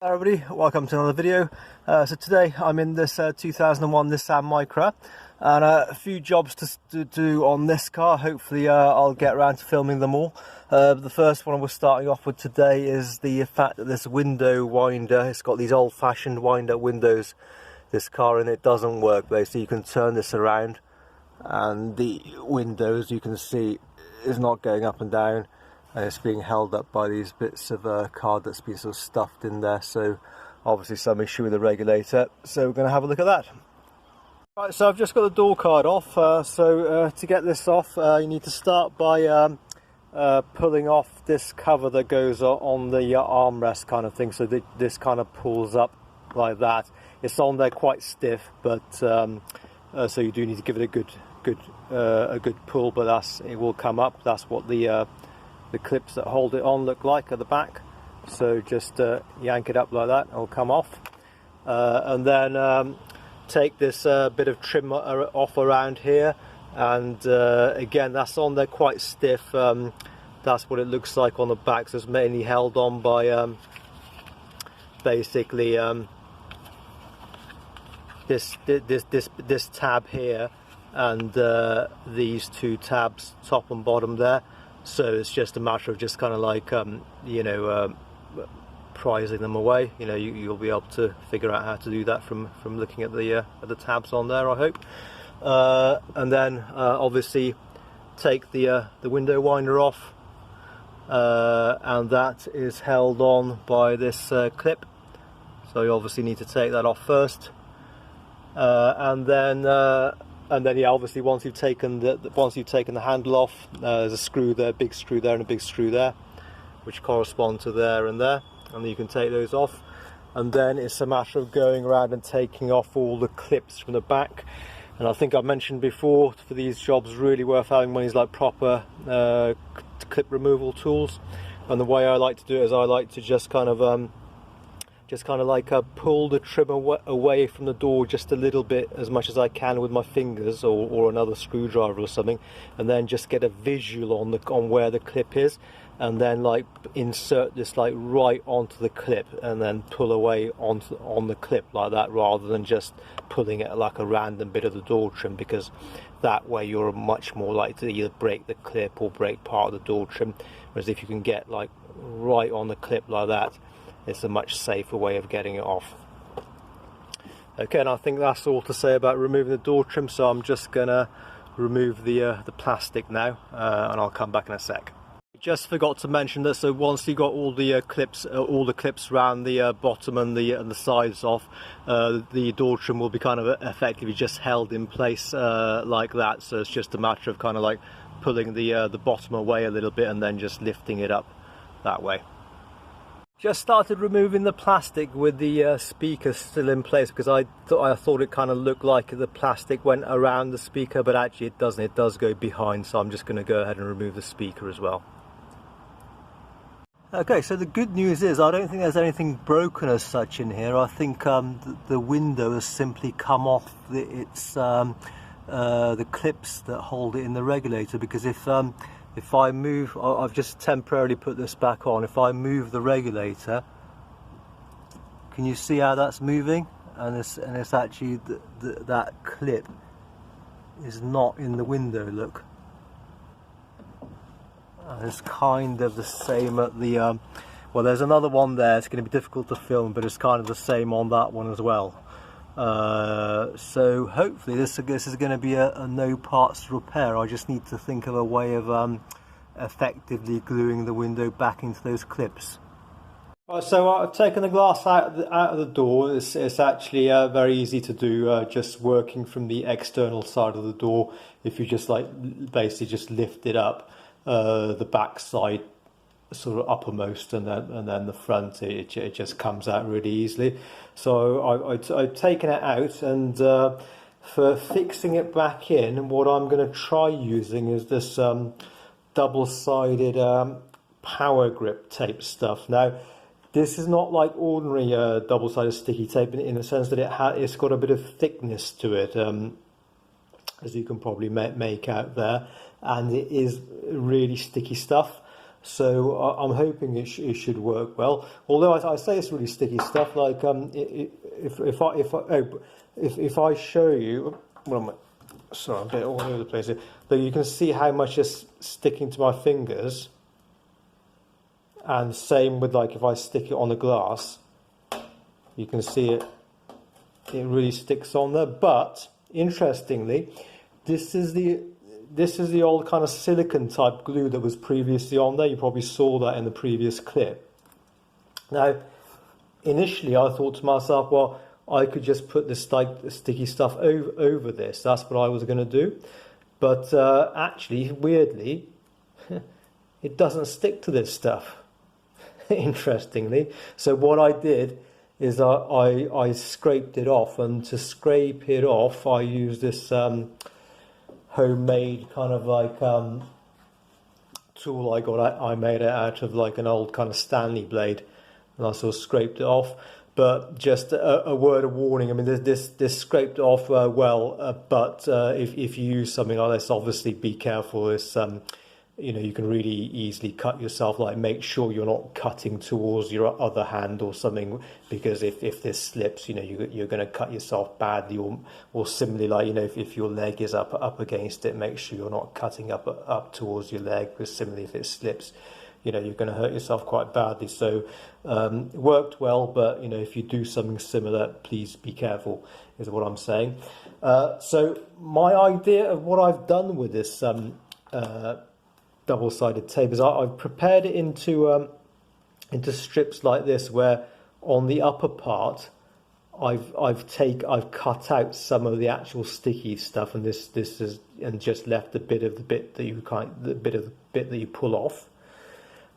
Hi everybody, welcome to another video. So today I'm in this 2001 Nissan Micra and a few jobs to do on this car. Hopefully I'll get around to filming them all. The first one we're starting off with today is the fact that this window winder, it's got these old-fashioned wind-up windows, this car, and it doesn't work basically. You can turn this around and the windows, you can see, is not going up and down. And it's being held up by these bits of card that's been sort of stuffed in there, so obviously some issue with the regulator, so we're going to have a look at that. Right, so I've just got the door card off, to get this off you need to start by pulling off this cover that goes on the armrest kind of thing, so this kind of pulls up like that. It's on there quite stiff, but so you do need to give it a good pull, but it will come up. That's what the clips that hold it on look like at the back, so just yank it up like that, it'll come off, and then take this bit of trim off around here, and again that's on there quite stiff. That's what it looks like on the back, so it's mainly held on by basically this tab here and these two tabs top and bottom there. So it's just a matter of just kind of like prizing them away. You'll be able to figure out how to do that from looking at the tabs on there, I hope. And then obviously take the window winder off, and that is held on by this clip. So you obviously need to take that off first, and then yeah, obviously once you've taken the handle off, there's a screw there, big screw there and a big screw there, which correspond to there, and then you can take those off. And then it's a matter of going around and taking off all the clips from the back. And I think I've mentioned before, for these jobs, really worth having one of these like proper clip removal tools. And the way I like to do it is I like to just kind of pull the trim away from the door just a little bit, as much as I can with my fingers or another screwdriver or something, and then just get a visual on where the clip is, and then like insert this like right onto the clip and then pull away on the clip like that, rather than just pulling it like a random bit of the door trim, because that way you're much more likely to either break the clip or break part of the door trim. Whereas if you can get like right on the clip like that, it's a much safer way of getting it off. Okay, and I think that's all to say about removing the door trim, so I'm just gonna remove the plastic now, and I'll come back in a sec. Just forgot to mention that, so once you got all the clips around the bottom and the sides off, the door trim will be kind of effectively just held in place like that. So it's just a matter of kind of like pulling the bottom away a little bit and then just lifting it up that way. Just started removing the plastic with the speaker still in place, because I thought it kind of looked like the plastic went around the speaker, but actually it doesn't. It does go behind, so I'm just going to go ahead and remove the speaker as well. Okay, so the good news is I don't think there's anything broken as such in here. I think the window has simply come off the clips that hold it in the regulator, because if I move, I've just temporarily put this back on. If I move the regulator, can you see how that's moving? And it's actually that clip is not in the window. Look, and it's kind of the same at the well, there's another one there. It's going to be difficult to film, but it's kind of the same on that one as well. So hopefully this is going to be a no parts repair. I just need to think of a way of effectively gluing the window back into those clips. Right, so I've taken the glass out of the door. It's actually very easy to do, just working from the external side of the door. If you just like basically just lift it up, the back side sort of uppermost, and then the front, it just comes out really easily. So I've taken it out, and for fixing it back in, what I'm going to try using is this double-sided power grip tape stuff. Now this is not like ordinary double-sided sticky tape in the sense that it's got a bit of thickness to it, as you can probably make out there, and it is really sticky stuff. So I'm hoping it should work well. Although I say it's really sticky stuff. Like if I show you, well, sorry, I'm a bit all over the place here, but you can see how much is sticking to my fingers. And same with, like, if I stick it on the glass, you can see it really sticks on there. But interestingly, this is the old kind of silicone type glue that was previously on there. You probably saw that in the previous clip. Now, initially I thought to myself, well, I could just put this sticky stuff over this. That's what I was going to do. But actually, weirdly, it doesn't stick to this stuff. Interestingly. So what I did is I scraped it off, and to scrape it off I used this homemade kind of like tool I made it out of like an old kind of Stanley blade, and I sort of scraped it off. But just a word of warning, I mean, this scraped off but if you use something like this, obviously be careful. It's you know, you can really easily cut yourself. Like, make sure you're not cutting towards your other hand or something, because if this slips, you know, you're going to cut yourself badly. Or similarly, like, you know, if your leg is up against it, make sure you're not cutting up towards your leg, because similarly, if it slips, you know, you're going to hurt yourself quite badly. So it worked well, but, you know, if you do something similar, please be careful, is what I'm saying. So my idea of what I've done with this double-sided tape is I've prepared it into strips like this, where on the upper part I've cut out some of the actual sticky stuff, and this is, and just left the bit that you pull off.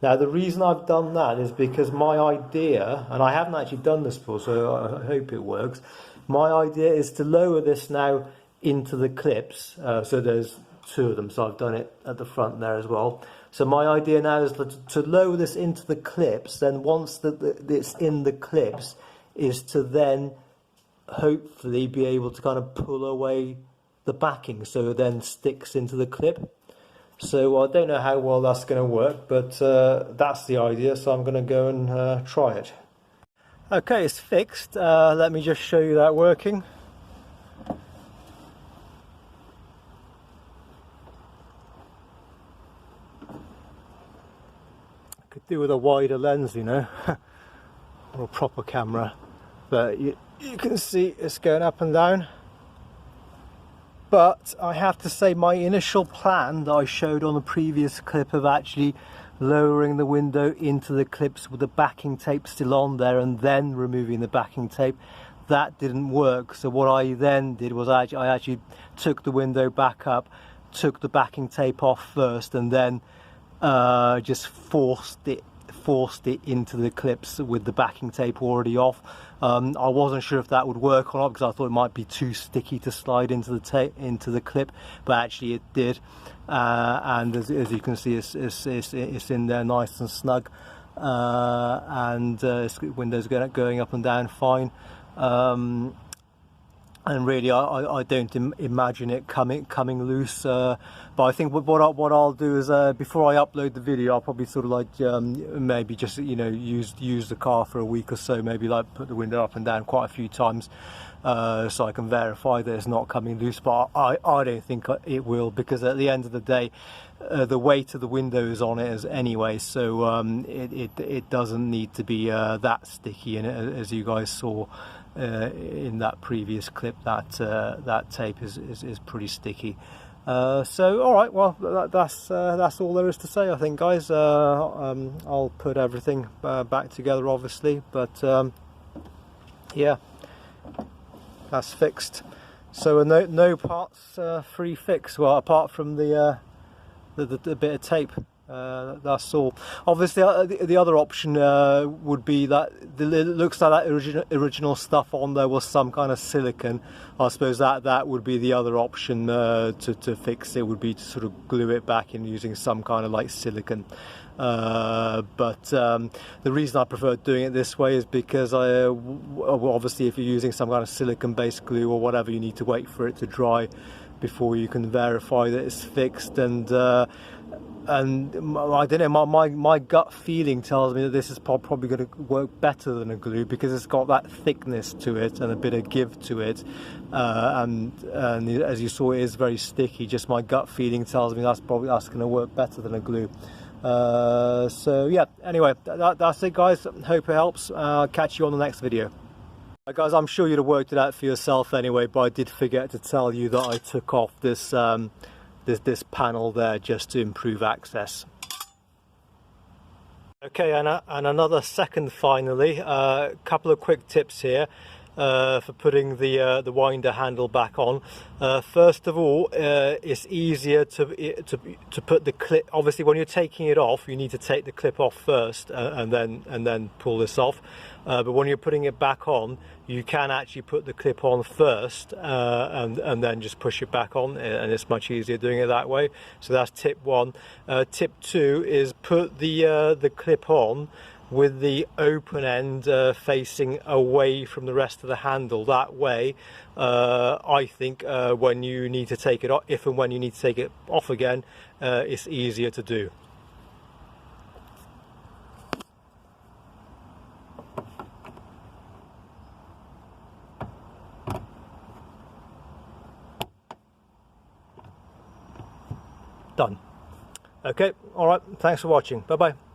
Now, the reason I've done that is because my idea, and I haven't actually done this before, so I hope it works. My idea is to lower this now into the clips. So there's two of them, so I've done it at the front there as well. So my idea now is to lower this into the clips. Then once it's in the clips, is to then hopefully be able to kind of pull away the backing, so it then sticks into the clip. So I don't know how well that's going to work, but that's the idea, so I'm going to go and try it. Okay, it's fixed. Let me just show you that working. Could do with a wider lens, you know, or a proper camera, but you can see it's going up and down. But I have to say, my initial plan that I showed on the previous clip of actually lowering the window into the clips with the backing tape still on there and then removing the backing tape, that didn't work. So what I then did was I actually took the window back up, took the backing tape off first, and then just forced it into the clips with the backing tape already off. I wasn't sure if that would work or not, because I thought it might be too sticky to slide into the clip, but actually it did. And as you can see, it's in there nice and snug, and windows going up and down fine. And really, I don't imagine it coming loose. But I think what I'll do is, before I upload the video, I'll probably sort of like maybe just, you know, use the car for a week or so, maybe like put the window up and down quite a few times, so I can verify that it's not coming loose. But I don't think it will, because at the end of the day, the weight of the window is on it anyway, so it doesn't need to be that sticky. And as you guys saw in that previous clip, that tape is pretty sticky. So all right, well, that's all there is to say, I think, guys. I'll put everything back together, obviously, but yeah, that's fixed. So no parts free fix, well, apart from the bit of tape. That's all. Obviously, the other option would be that it looks like that original stuff on there was some kind of silicone. I suppose that would be the other option to fix it, would be to sort of glue it back in using some kind of like silicone. But the reason I prefer doing it this way is because obviously if you're using some kind of silicone based glue or whatever, you need to wait for it to dry before you can verify that it's fixed. And I don't know, my gut feeling tells me that this is probably going to work better than a glue, because it's got that thickness to it and a bit of give to it, and as you saw, it is very sticky. Just my gut feeling tells me that's going to work better than a glue. So yeah, anyway, that's it guys, hope it helps. I'll catch you on the next video. Guys, I'm sure you'd have worked it out for yourself anyway, but I did forget to tell you that I took off this this panel there just to improve access. Okay, and another second finally, a couple of quick tips here for putting the winder handle back on. First of all, it's easier to put the clip. Obviously, when you're taking it off, you need to take the clip off first and then pull this off. But when you're putting it back on, you can actually put the clip on first and then just push it back on, and it's much easier doing it that way. So that's tip one. Tip two is put the clip on with the open end facing away from the rest of the handle. That way, I think when you need to take it off, if and when you need to take it off again, it's easier to do. Done. Okay, all right, thanks for watching. Bye bye.